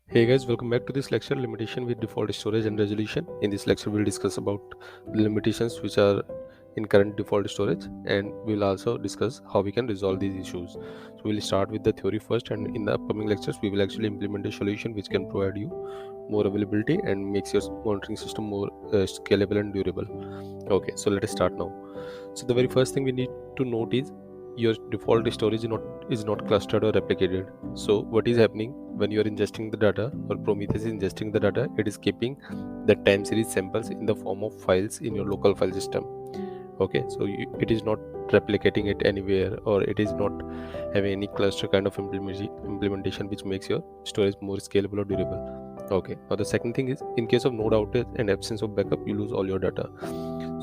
Hey guys, welcome back to this lecture, limitation with default storage and resolution. In this lecture we'll discuss about the limitations which are in current default storage, and we'll also discuss how we can resolve these issues. So we'll start with the theory first, and in the upcoming lectures we will actually implement a solution which can provide you more availability and makes your monitoring system more scalable and durable. Okay, so let us start now. So the very first thing we need to note is your default storage is not clustered or replicated. So what is happening when you are ingesting the data, or Prometheus is ingesting the data, it is keeping the time series samples in the form of files in your local file system. Okay, so it is not replicating it anywhere, or it is not having any cluster kind of implementation which makes your storage more scalable or durable. Okay, now the second thing is, in case of node outage and absence of backup, you lose all your data.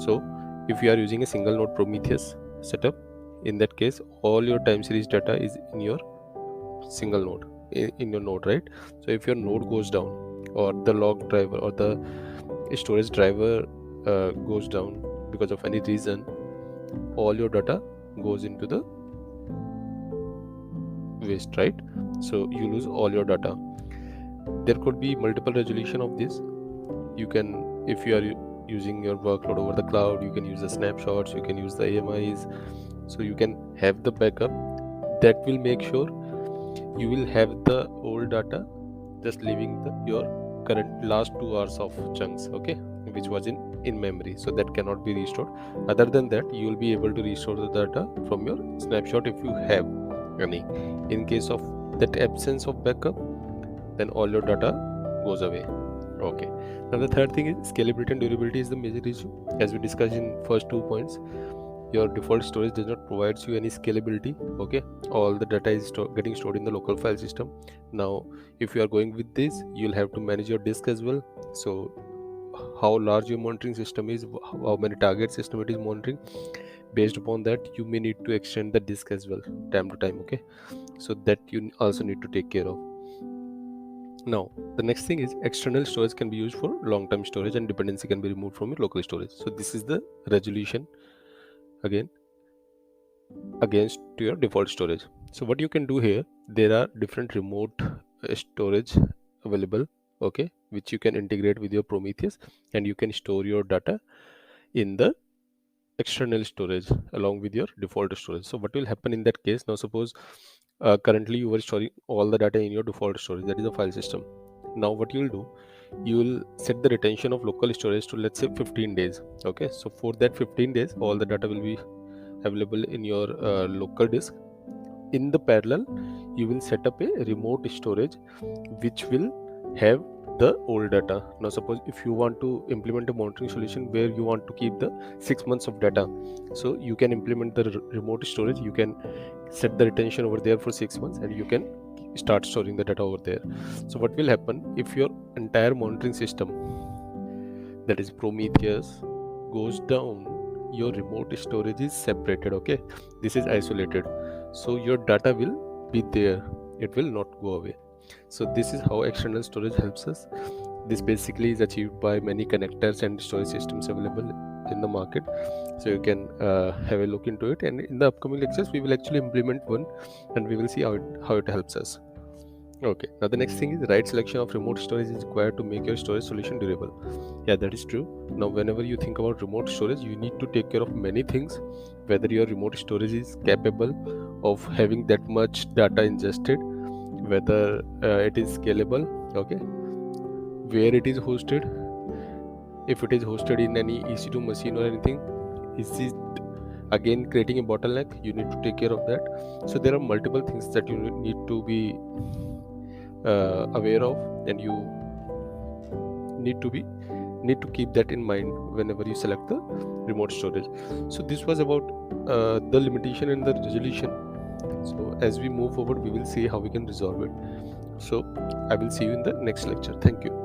So if you are using a single node Prometheus setup, in that case all your time series data is in your single node, in your node, right? So if your node goes down, or the log driver or the storage driver goes down because of any reason, all your data goes into the waste, right? So you lose all your data. There could be multiple resolution of this. You can, if you are using your workload over the cloud, you can use the snapshots, you can use the AMIs, so you can have the backup that will make sure you will have the old data just leaving your current last 2 hours of chunks, okay, which was in memory, so that cannot be restored. Other than that, you will be able to restore the data from your snapshot if you have any. In case of that absence of backup, then all your data goes away. Okay, now the third thing is scalability and durability is the major issue. As we discussed in first 2 points, your default storage does not provide you any scalability. Okay, all the data is getting stored in the local file system. Now if you are going with this, you'll have to manage your disk as well. So how large your monitoring system is, how many target system it is monitoring, based upon that you may need to extend the disk as well time to time. Okay, so that you also need to take care of. Now the next thing is, external storage can be used for long-term storage and dependency can be removed from your local storage. So this is the resolution again against to your default storage. So what you can do here, there are different remote storage available, okay, which you can integrate with your Prometheus, and you can store your data in the external storage along with your default storage. So what will happen in that case? Now suppose currently you were storing all the data in your default storage, that is a file system. Now what you will do, you will set the retention of local storage to, let's say, 15 days. Okay, so for that 15 days all the data will be available in your local disk. In the parallel, you will set up a remote storage which will have the old data. Now suppose if you want to implement a monitoring solution where you want to keep the 6 months of data, so you can implement the remote storage. You can set the retention over there for 6 months and you can start storing the data over there. So what will happen if your entire monitoring system, that is Prometheus, goes down, your remote storage is separated. Okay, this is isolated, so your data will be there, it will not go away. So this is how external storage helps us. This basically is achieved by many connectors and storage systems available in the market, so you can have a look into it, and in the upcoming lectures we will actually implement one and we will see how it helps us. Okay, now the next thing is, right selection of remote storage is required to make your storage solution durable. Yeah, that is true. Now whenever you think about remote storage, you need to take care of many things, whether your remote storage is capable of having that much data ingested, whether it is scalable, okay, where it is hosted, if it is hosted in any EC2 machine or anything, is it again creating a bottleneck? You need to take care of that. So there are multiple things that you need to be aware of, and you need to keep that in mind whenever you select the remote storage. So this was about the limitation and the resolution. So as we move forward, we will see how we can resolve it. So I will see you in the next lecture. Thank you.